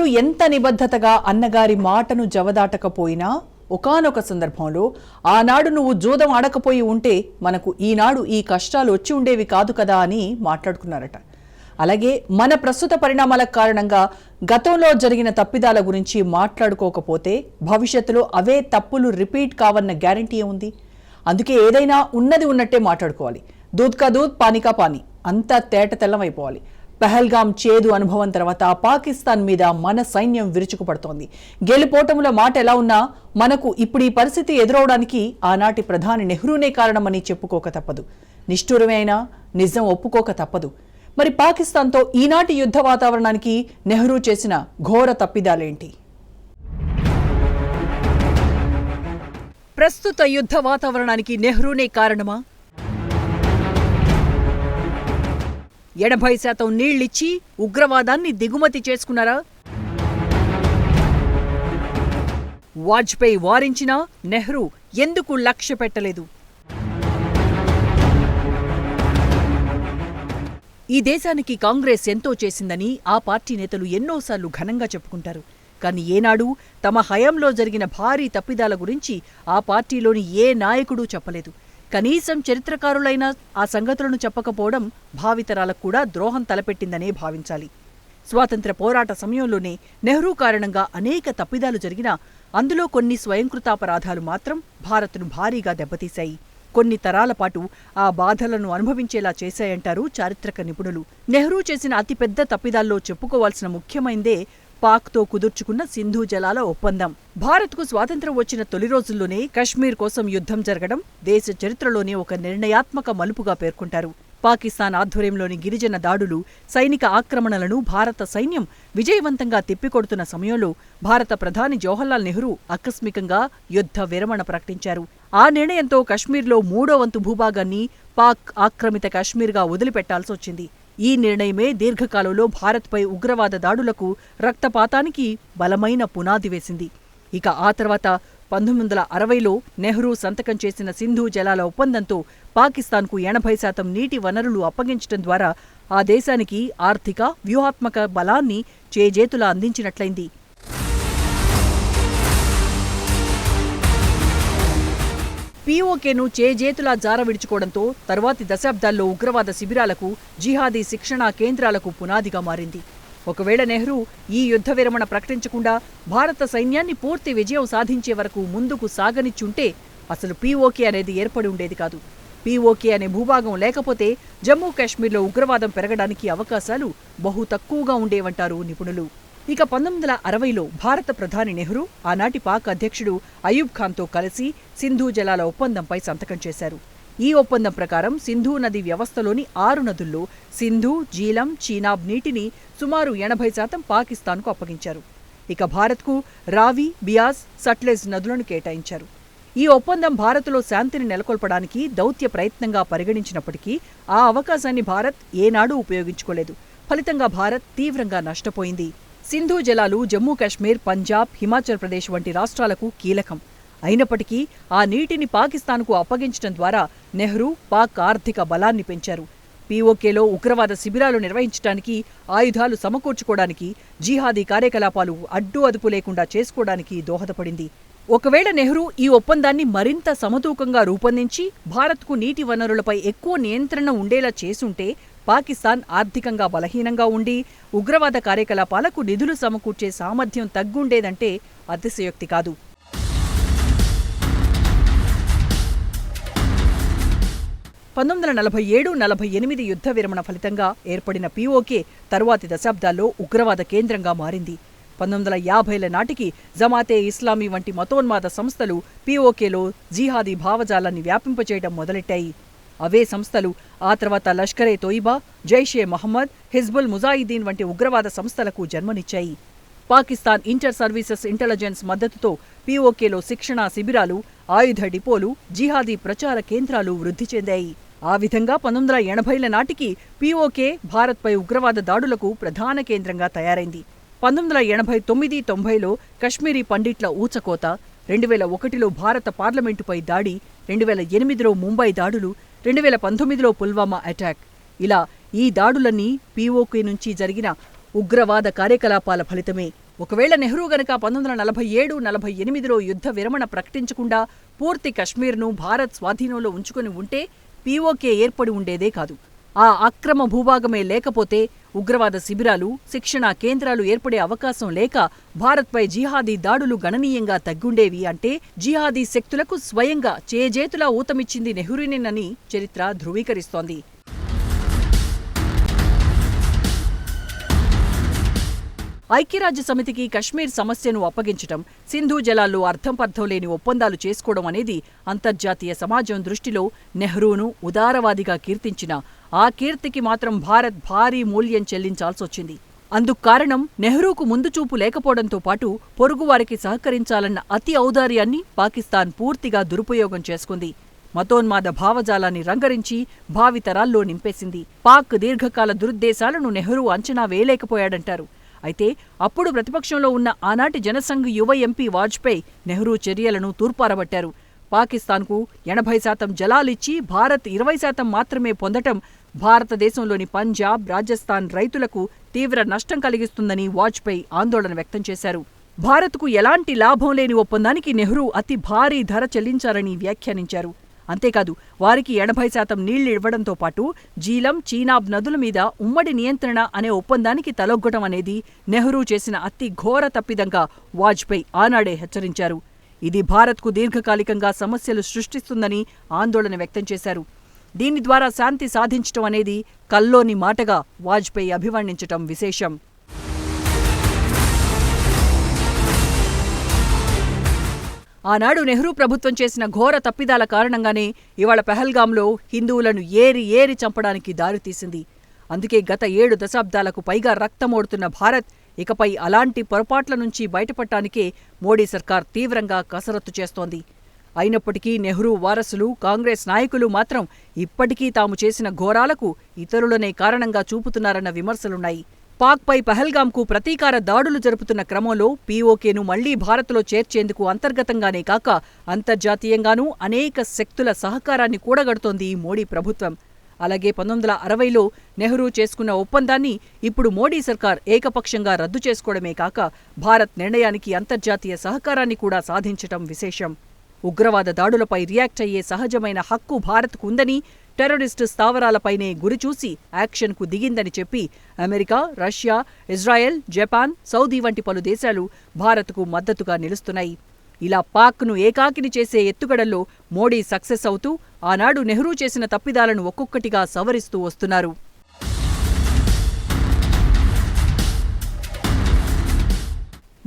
ఒకప్పుడు ఎంత నిబద్ధతగా అన్నగారి మాటను జవదాటకపోయినా ఒకానొక సందర్భంలో ఆనాడు నువ్వు జూదం ఆడకపోయి ఉంటే మనకు ఈనాడు ఈ కష్టాలు వచ్చి ఉండేవి కాదు కదా అని మాట్లాడుకున్నారట. అలాగే మన ప్రస్తుత పరిణామాల కారణంగా గతంలో జరిగిన తప్పిదాల గురించి మాట్లాడుకోకపోతే భవిష్యత్తులో అవే తప్పులు రిపీట్ కావన్న గ్యారంటీ ఏముంది? అందుకే ఏదైనా ఉన్నది ఉన్నట్టే మాట్లాడుకోవాలి. దూద్ కా దూద్ పానీ కా పానీ, అంతా తేట తెల్లమైపోవాలి. పహల్గాం చేదు అనుభవం తర్వాత పాకిస్తాన్ మీద మన సైన్యం విరుచుకుపడుతోంది. గెలుపోటముల మాట ఎలా ఉన్నా మనకు ఇప్పుడు ఈ పరిస్థితి ఎదురవడానికి ఆనాటి ప్రధాని నెహ్రూనే కారణమని చెప్పుకోక తప్పదు. నిష్ఠూరమే అయినా నిజం ఒప్పుకోక తప్పదు. మరి పాకిస్తాన్తో ఈనాటి యుద్ధ వాతావరణానికి నెహ్రూ చేసిన ఘోర తప్పిదాలేంటి? ప్రస్తుత యుద్ధ వాతావరణానికి నెహ్రూనే కారణమా? 80% నీళ్లిచ్చి ఉగ్రవాదాన్ని దిగుమతి చేసుకున్నారా? వాజ్పేయి వారించినా నెహ్రూ ఎందుకు లక్ష్య పెట్టలేదు? ఈ దేశానికి కాంగ్రెస్ ఎంతో చేసిందని ఆ పార్టీ నేతలు ఎన్నోసార్లు ఘనంగా చెప్పుకుంటారు. కానీ ఏనాడు తమ హయాంలో జరిగిన భారీ తప్పిదాల గురించి ఆ పార్టీలోని ఏ నాయకుడూ చెప్పలేదు. కనీసం చరిత్రకారులైన ఆ సంగతులను చెప్పకపోవడం భావితరాలకు కూడా ద్రోహం తలపెట్టిందనే భావించాలి. స్వాతంత్ర్య పోరాట సమయంలోనే నెహ్రూ కారణంగా అనేక తప్పిదాలు జరిగినా అందులో కొన్ని స్వయంకృతాపరాధాలు మాత్రం భారత్ను భారీగా దెబ్బతీశాయి. కొన్ని తరాల పాటు ఆ బాధలను అనుభవించేలా చేశాయంటారు చారిత్రక నిపుణులు. నెహ్రూ చేసిన అతిపెద్ద తప్పిదాల్లో చెప్పుకోవాల్సిన ముఖ్యమైందే పాక్తో కుదుర్చుకున్న సింధు జలాల ఒప్పందం. భారత్కు స్వాతంత్ర్యం వచ్చిన తొలి రోజుల్లోనే కశ్మీర్ కోసం యుద్ధం జరగడం దేశ చరిత్రలోనే ఒక నిర్ణయాత్మక మలుపుగా పేర్కొంటారు. పాకిస్తాన్ ఆధ్వర్యంలోని గిరిజన దాడులు, సైనిక ఆక్రమణలను భారత సైన్యం విజయవంతంగా తిప్పికొడుతున్న సమయంలో భారత ప్రధాని జవహర్లాల్ నెహ్రూ ఆకస్మికంగా యుద్ధ విరమణ ప్రకటించారు. ఆ నిర్ణయంతో కశ్మీర్లో 3వ వంతు భూభాగాన్ని పాక్ ఆక్రమిత కశ్మీర్గా వదిలిపెట్టాల్సొచ్చింది. ఈ నిర్ణయమే దీర్ఘకాలంలో భారత్పై ఉగ్రవాద దాడులకు, రక్తపాతానికి బలమైన పునాది వేసింది. ఇక ఆ తర్వాత 1960లో నెహ్రూ సంతకం చేసిన సింధు జలాల ఒప్పందంతో పాకిస్తాన్కు 80% నీటి వనరులు అప్పగించడం ద్వారా ఆ దేశానికి ఆర్థిక, వ్యూహాత్మక బలాన్ని చేజేతులా అందించినట్లయింది. పీఓకేను చేజేతులా జారవిడుచుకోవడంతో తరువాతి దశాబ్దాల్లో ఉగ్రవాద శిబిరాలకు, జిహాదీ శిక్షణా కేంద్రాలకు పునాదిగా మారింది. ఒకవేళ నెహ్రూ ఈ యుద్ధ విరమణ ప్రకటించకుండా భారత సైన్యాన్ని పూర్తి విజయం సాధించే వరకు ముందుకు సాగనిచ్చుంటే అసలు పీఓకే అనేది ఏర్పడి ఉండేది కాదు. పీఓకే అనే భూభాగం లేకపోతే జమ్మూ కాశ్మీర్లో ఉగ్రవాదం పెరగడానికి అవకాశాలు బహు తక్కువగా ఉండేవంటారు నిపుణులు. ఇక 1960లో భారత ప్రధాని నెహ్రూ ఆనాటి పాక్ అధ్యక్షుడు అయూబ్ ఖాన్తో కలిసి సింధు జలాల ఒప్పందంపై సంతకం చేశారు. ఈ ఒప్పందం ప్రకారం సింధు నది వ్యవస్థలోని 6 నదుల్లో సింధు, జీలం, చీనాబ్ నీటిని సుమారు 80% పాకిస్తాన్కు అప్పగించారు. ఇక భారత్కు రావి, బియాస్, సట్లెజ్ నదులను కేటాయించారు. ఈ ఒప్పందం భారత్లో శాంతిని నెలకొల్పడానికి దౌత్య ప్రయత్నంగా పరిగణించినప్పటికీ ఆ అవకాశాన్ని భారత్ ఏనాడూ ఉపయోగించుకోలేదు. ఫలితంగా భారత్ తీవ్రంగా నష్టపోయింది. సింధు జలాలు జమ్మూ కాశ్మీర్, పంజాబ్, హిమాచల్ ప్రదేశ్ వంటి రాష్ట్రాలకు కీలకం. అయినప్పటికీ ఆ నీటిని పాకిస్తాన్కు అప్పగించడం ద్వారా నెహ్రూ పాక్ ఆర్థిక బలాన్ని పెంచారు. పీఓకేలో ఉగ్రవాద శిబిరాలు నిర్వహించడానికి, ఆయుధాలు సమకూర్చుకోవడానికి, జిహాదీ కార్యకలాపాలు అడ్డు అదుపు లేకుండా చేసుకోవడానికి దోహదపడింది. ఒకవేళ నెహ్రూ ఈ ఒప్పందాన్ని మరింత సమతూకంగా రూపొందించి భారత్కు నీటి వనరులపై ఎక్కువ నియంత్రణ ఉండేలా చేసుంటే పాకిస్తాన్ ఆర్థికంగా బలహీనంగా ఉండి ఉగ్రవాద కార్యకలాపాలకు నిధులు సమకూర్చే సామర్థ్యం తగ్గుండేదంటే అతిశయోక్తి కాదు. 1947-48 యుద్ధ విరమణ ఫలితంగా ఏర్పడిన పీఓకే తరువాతి దశాబ్దాల్లో ఉగ్రవాద కేంద్రంగా మారింది. 1950ల నాటికి జమాతే ఇస్లామీ వంటి మతోన్మాద సంస్థలు పీఓకేలో జిహాదీ భావజాలాన్ని వ్యాపింపచేయడం మొదలెట్టాయి. అవే సంస్థలు ఆ తర్వాత లష్కరే తోయిబా, జైషే మహమ్మద్, హిజ్బుల్ ముజాహిదీన్ వంటి ఉగ్రవాద సంస్థలకు జన్మనిచ్చాయి. పాకిస్తాన్ ఇంటర్ సర్వీసెస్ ఇంటెలిజెన్స్ మద్దతుతో పీఓకేలో శిక్షణా శిబిరాలు, ఆయుధ డిపోలు, జిహాదీ ప్రచార కేంద్రాలు వృద్ధి చెందాయి. ఆ విధంగా 1980ల నాటికి పీఓకే భారత్పై ఉగ్రవాద దాడులకు ప్రధాన కేంద్రంగా తయారైంది. 1989-90లో కశ్మీరీ పండిట్ల ఊచకోత, 2001లో భారత పార్లమెంటుపై దాడి, 2008లో ముంబై దాడులు, 2019లో పుల్వామా అటాక్, ఇలా ఈ దాడులన్నీ పీఓకే నుంచి జరిగిన ఉగ్రవాద కార్యకలాపాల ఫలితమే. ఒకవేళ నెహ్రూ గనక 1947-48లో యుద్ధ విరమణ ప్రకటించకుండా పూర్తి కశ్మీర్ను భారత్ స్వాధీనంలో ఉంచుకొని ఉంటే పీఓకే ఏర్పడి ఉండేదే కాదు. ఆ అక్రమ భూభాగమే లేకపోతే ఉగ్రవాద శిబిరాలు, శిక్షణా కేంద్రాలు ఏర్పడే అవకాశం లేక భారత్పై జిహాదీ దాడులు గణనీయంగా తగ్గుండేవి. అంటే జిహాదీ శక్తులకు స్వయంగా చేజేతులా ఊతమిచ్చింది నెహ్రూనేనని చరిత్ర ధృవీకరిస్తోంది. ఐక్యరాజ్యసమితికి కశ్మీర్ సమస్యను అప్పగించటం, సింధు జలాల్లో అర్థంపర్థం లేని ఒప్పందాలు చేసుకోవడం అనేది అంతర్జాతీయ సమాజం దృష్టిలో నెహ్రూను ఉదారవాదిగా కీర్తించిన ఆ కీర్తికి మాత్రం భారత్ భారీ మూల్యం చెల్లించాల్సొచ్చింది. అందుకు కారణం నెహ్రూకు ముందుచూపు లేకపోవడంతో పాటు పొరుగువారికి సహకరించాలన్న అతి ఔదార్యాన్ని పాకిస్తాన్ పూర్తిగా దురుపయోగం చేసుకుంది. మతోన్మాద భావజాలాన్ని రంగరించి భావితరాల్లో నింపేసింది. పాక్ దీర్ఘకాల దురుద్దేశాలను నెహ్రూ అంచనా వేయలేకపోయాడంటారు. అయితే అప్పుడు ప్రతిపక్షంలో ఉన్న ఆనాటి జనసంఘ్ యువ ఎంపీ వాజ్పేయి నెహ్రూ చర్యలను తూర్పారబట్టారు. పాకిస్తాన్కు 80% జలాలిచ్చి భారత్ 20% మాత్రమే పొందటం భారతదేశంలోని పంజాబ్, రాజస్థాన్ రైతులకు తీవ్ర నష్టం కలిగిస్తుందని వాజ్పేయి ఆందోళన వ్యక్తం చేశారు. భారత్కు ఎలాంటి లాభం లేని ఒప్పందానికి నెహ్రూ అతి భారీ ధర చెల్లించారని వ్యాఖ్యానించారు. అంతేకాదు వారికి 80% నీళ్లు ఇవ్వడంతో పాటు జీలం, చీనాబ్ నదుల మీద ఉమ్మడి నియంత్రణ అనే ఒప్పందానికి తలొగ్గటం అనేది నెహ్రూ చేసిన అతి ఘోర తప్పిదంగా వాజ్పేయి ఆనాడే హెచ్చరించారు. ఇది భారత్కు దీర్ఘకాలికంగా సమస్యలు సృష్టిస్తుందని ఆందోళన వ్యక్తం చేశారు. దీని ద్వారా శాంతి సాధించటం అనేది కల్లోని మాటగా వాజ్పేయి అభివర్ణించటం విశేషం. ఆనాడు నెహ్రూ ప్రభుత్వం చేసిన ఘోర తప్పిదాల కారణంగానే ఇవాళ పెహల్గాంలో హిందువులను ఏరి చంపడానికి దారితీసింది. అందుకే గత 7 దశాబ్దాలకు పైగా రక్తమోడుతున్న భారత్ ఇకపై అలాంటి పొరపాట్ల నుంచి బయటపడటానికే మోడీ సర్కార్ తీవ్రంగా కసరత్తు చేస్తోంది. అయినప్పటికీ నెహ్రూ వారసులు, కాంగ్రెస్ నాయకులు మాత్రం ఇప్పటికీ తాము చేసిన ఘోరాలకు ఇతరులనే కారణంగా చూపుతున్నారన్న విమర్శలున్నాయి. పాక్పై పహల్గాంకు ప్రతీకార దాడులు జరుపుతున్న క్రమంలో పీఓకేను మళ్లీ భారత్లో చేర్చేందుకు అంతర్గతంగానే కాక అంతర్జాతీయంగానూ అనేక శక్తుల సహకారాన్ని కూడగడుతోంది మోడీ ప్రభుత్వం. అలాగే 1960లో నెహ్రూ చేసుకున్న ఒప్పందాన్ని ఇప్పుడు మోడీ సర్కార్ ఏకపక్షంగా రద్దు చేసుకోవడమే కాక భారత్ నిర్ణయానికి అంతర్జాతీయ సహకారాన్ని కూడా సాధించటం విశేషం. ఉగ్రవాద దాడులపై రియాక్ట్ అయ్యే సహజమైన హక్కు భారత్కు ఉందని, టెర్రరిస్టు స్థావరాలపైనే గురిచూసి యాక్షన్కు దిగిందని చెప్పి America, Russia, Israel, Japan, Saudi వంటి పలు దేశాలు భారత్కు మద్దతుగా నిలుస్తున్నాయి. ఇలా పాక్ను ఏకాకిని చేసే ఎత్తుగడల్లో మోడీ సక్సెస్ అవుతూ ఆనాడు నెహ్రూ చేసిన తప్పిదాలను ఒక్కొక్కటిగా సవరిస్తూ వస్తున్నారు.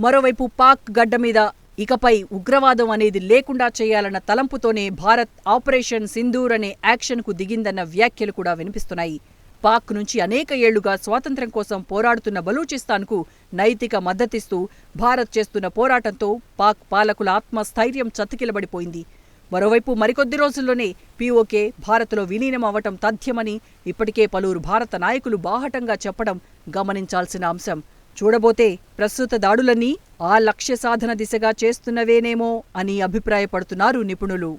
మరోవైపు పాక్ గడ్డ మీద ఇకపై ఉగ్రవాదం అనేది లేకుండా చేయాలన్న తలంపుతోనే భారత్ ఆపరేషన్ సింధూర్ అనే యాక్షన్కు దిగిందన్న వ్యాఖ్యలు కూడా వినిపిస్తున్నాయి. పాక్ నుంచి అనేక ఏళ్లుగా స్వాతంత్ర్యం కోసం పోరాడుతున్న బలూచిస్తాన్కు నైతిక మద్దతిస్తూ భారత్ చేస్తున్న పోరాటంతో పాక్ పాలకుల ఆత్మస్థైర్యం చతికిలబడిపోయింది. మరోవైపు మరికొద్ది రోజుల్లోనే పీఓకే భారత్లో విలీనం అవటం తథ్యమని ఇప్పటికే పలువురు భారత నాయకులు బాహటంగా చెప్పడం గమనించాల్సిన అంశం. చూడబోతే ప్రస్తుత దాడులన్నీ ఆ లక్ష్య సాధన దిశగా చేస్తున్నవేనేమో అని అభిప్రాయపడుతున్నారు నిపుణులు.